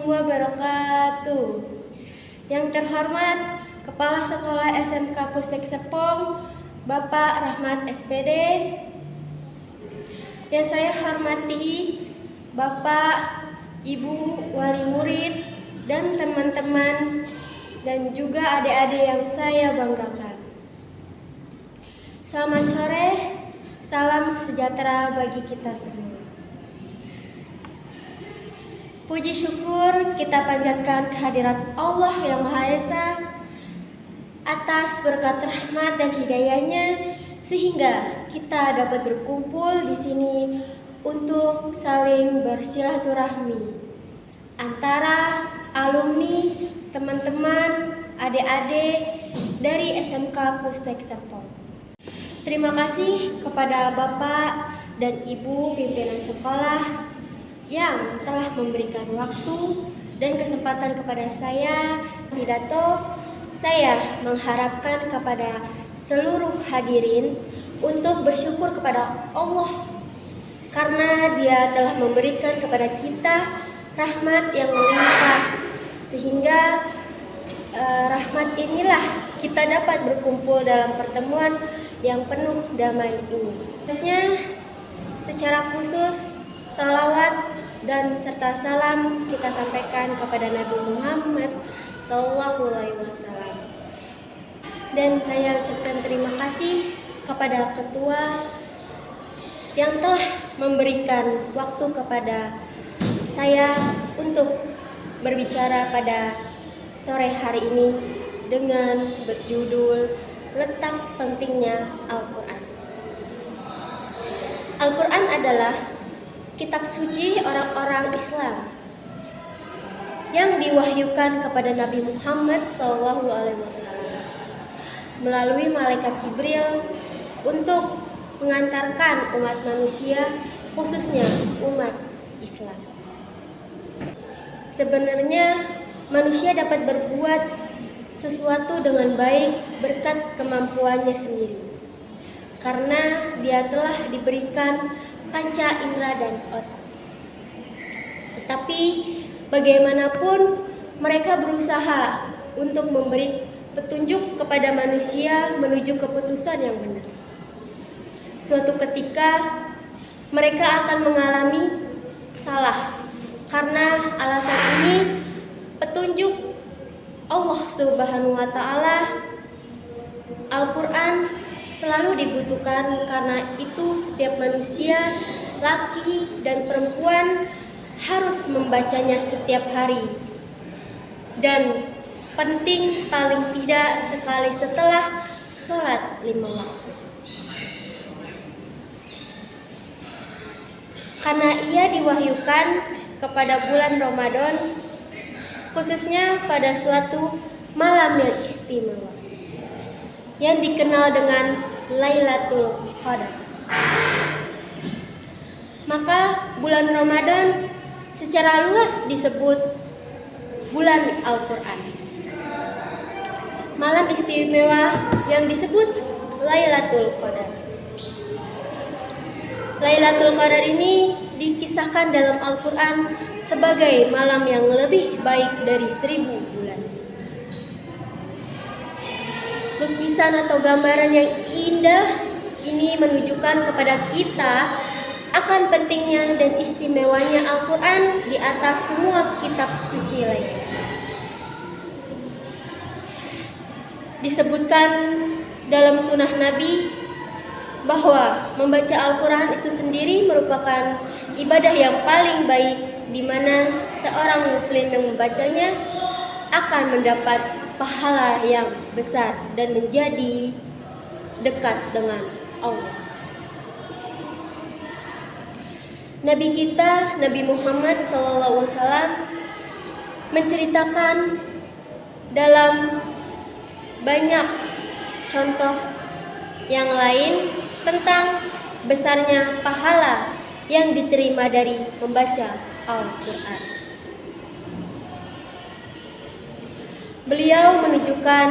wabarakatuh. Yang terhormat Kepala Sekolah SMK Pustek Serpong, Bapak Rahmat SPD. Yang saya hormati Bapak, Ibu, wali murid, dan teman-teman, dan juga adik-adik yang saya banggakan. Selamat sore, salam sejahtera bagi kita semua. Puji syukur kita panjatkan kehadirat Allah yang Maha Esa atas berkat rahmat dan hidayahnya, sehingga kita dapat berkumpul di sini untuk saling bersilaturahmi antara alumni, teman-teman, adik-adik dari SMK Pustek Serpong. Terima kasih kepada Bapak dan Ibu pimpinan sekolah yang telah memberikan waktu dan kesempatan kepada saya pidato. Saya mengharapkan kepada seluruh hadirin untuk bersyukur kepada Allah karena Dia telah memberikan kepada kita rahmat yang melimpah, sehingga rahmat inilah kita dapat berkumpul dalam pertemuan yang penuh damai ini. Tentunya secara khusus salawat dan serta salam kita sampaikan kepada Nabi Muhammad SAW. Dan saya ucapkan terima kasih kepada ketua yang telah memberikan waktu kepada saya untuk berbicara pada sore hari ini dengan berjudul Letak Pentingnya Al-Quran. Al-Quran adalah kitab suci orang-orang Islam yang diwahyukan kepada Nabi Muhammad SAW melalui malaikat Jibril untuk mengantarkan umat manusia, khususnya umat Islam. Sebenarnya manusia dapat berbuat sesuatu dengan baik berkat kemampuannya sendiri, karena dia telah diberikan panca indera dan otak. Tetapi bagaimanapun mereka berusaha untuk memberi petunjuk kepada manusia menuju keputusan yang benar. Suatu ketika mereka akan mengalami salah, karena alasan ini petunjuk Allah Subhanahu wa Ta'ala, Al-Quran selalu dibutuhkan, karena itu setiap manusia, laki dan perempuan, harus membacanya setiap hari, dan penting paling tidak sekali setelah sholat 5 waktu. Karena ia diwahyukan kepada bulan Ramadan, khususnya pada suatu malam yang istimewa yang dikenal dengan Lailatul Qadar. Maka bulan Ramadan secara luas disebut bulan Al-Quran. Malam istimewa yang disebut Lailatul Qadar. Lailatul Qadar ini dikisahkan dalam Al-Quran sebagai malam yang lebih baik dari 1000 bulan. Lukisan atau gambaran yang indah ini menunjukkan kepada kita akan pentingnya dan istimewanya Al-Quran di atas semua kitab suci lainnya. Disebutkan dalam sunnah Nabi bahwa membaca Al-Quran itu sendiri merupakan ibadah yang paling baik, di mana seorang muslim yang membacanya akan mendapat pahala yang besar dan menjadi dekat dengan Allah. Nabi kita, Nabi Muhammad SAW, menceritakan dalam banyak contoh yang lain tentang besarnya pahala yang diterima dari membaca Al-Quran. Beliau menunjukkan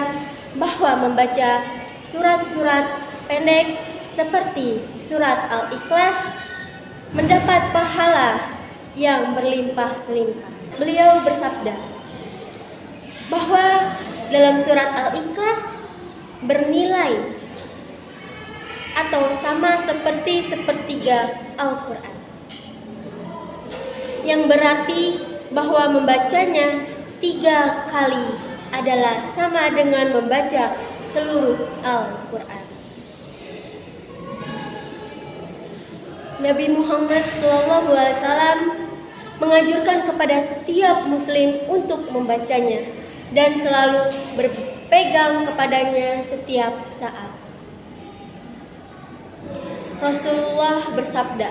bahwa membaca surat-surat pendek seperti surat Al-Ikhlas mendapat pahala yang berlimpah-limpah. Beliau bersabda bahwa dalam surat Al-Ikhlas bernilai atau sama seperti sepertiga Al-Quran, yang berarti bahwa membacanya 3 kali adalah sama dengan membaca seluruh Al-Quran. Nabi Muhammad SAW menganjurkan kepada setiap muslim untuk membacanya dan selalu berpegang kepadanya setiap saat. Rasulullah bersabda,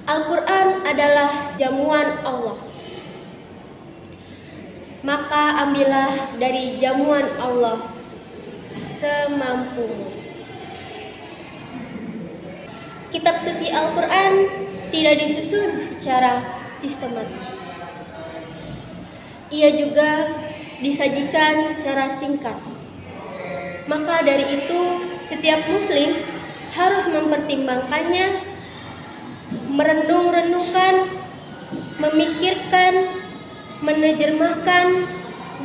Al-Quran adalah jamuan Allah. Maka ambillah dari jamuan Allah semampumu. Kitab suci Al-Quran tidak disusun secara sistematis. Ia juga disajikan secara singkat. Maka dari itu, setiap muslim harus mempertimbangkannya, merenung-renungkan, memikirkan, menerjemahkan,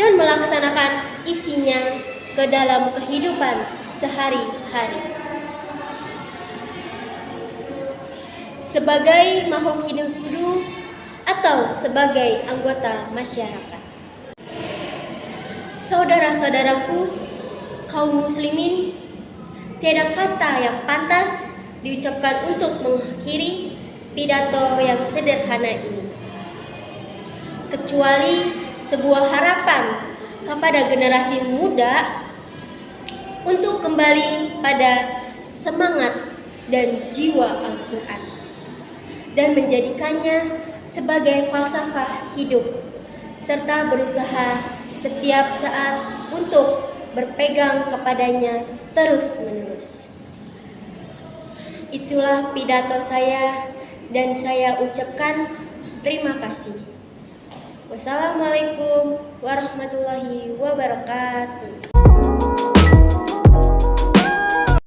dan melaksanakan isinya ke dalam kehidupan sehari-hari. Sebagai makhluk individu atau sebagai anggota masyarakat. Saudara-saudaraku, kaum muslimin, tiada kata yang pantas diucapkan untuk mengakhiri pidato yang sederhana ini, kecuali sebuah harapan kepada generasi muda untuk kembali pada semangat dan jiwa Al-Quran dan menjadikannya sebagai falsafah hidup, serta berusaha setiap saat untuk berpegang kepadanya terus-menerus. Itulah pidato saya dan saya ucapkan terima kasih. Wassalamualaikum warahmatullahi wabarakatuh.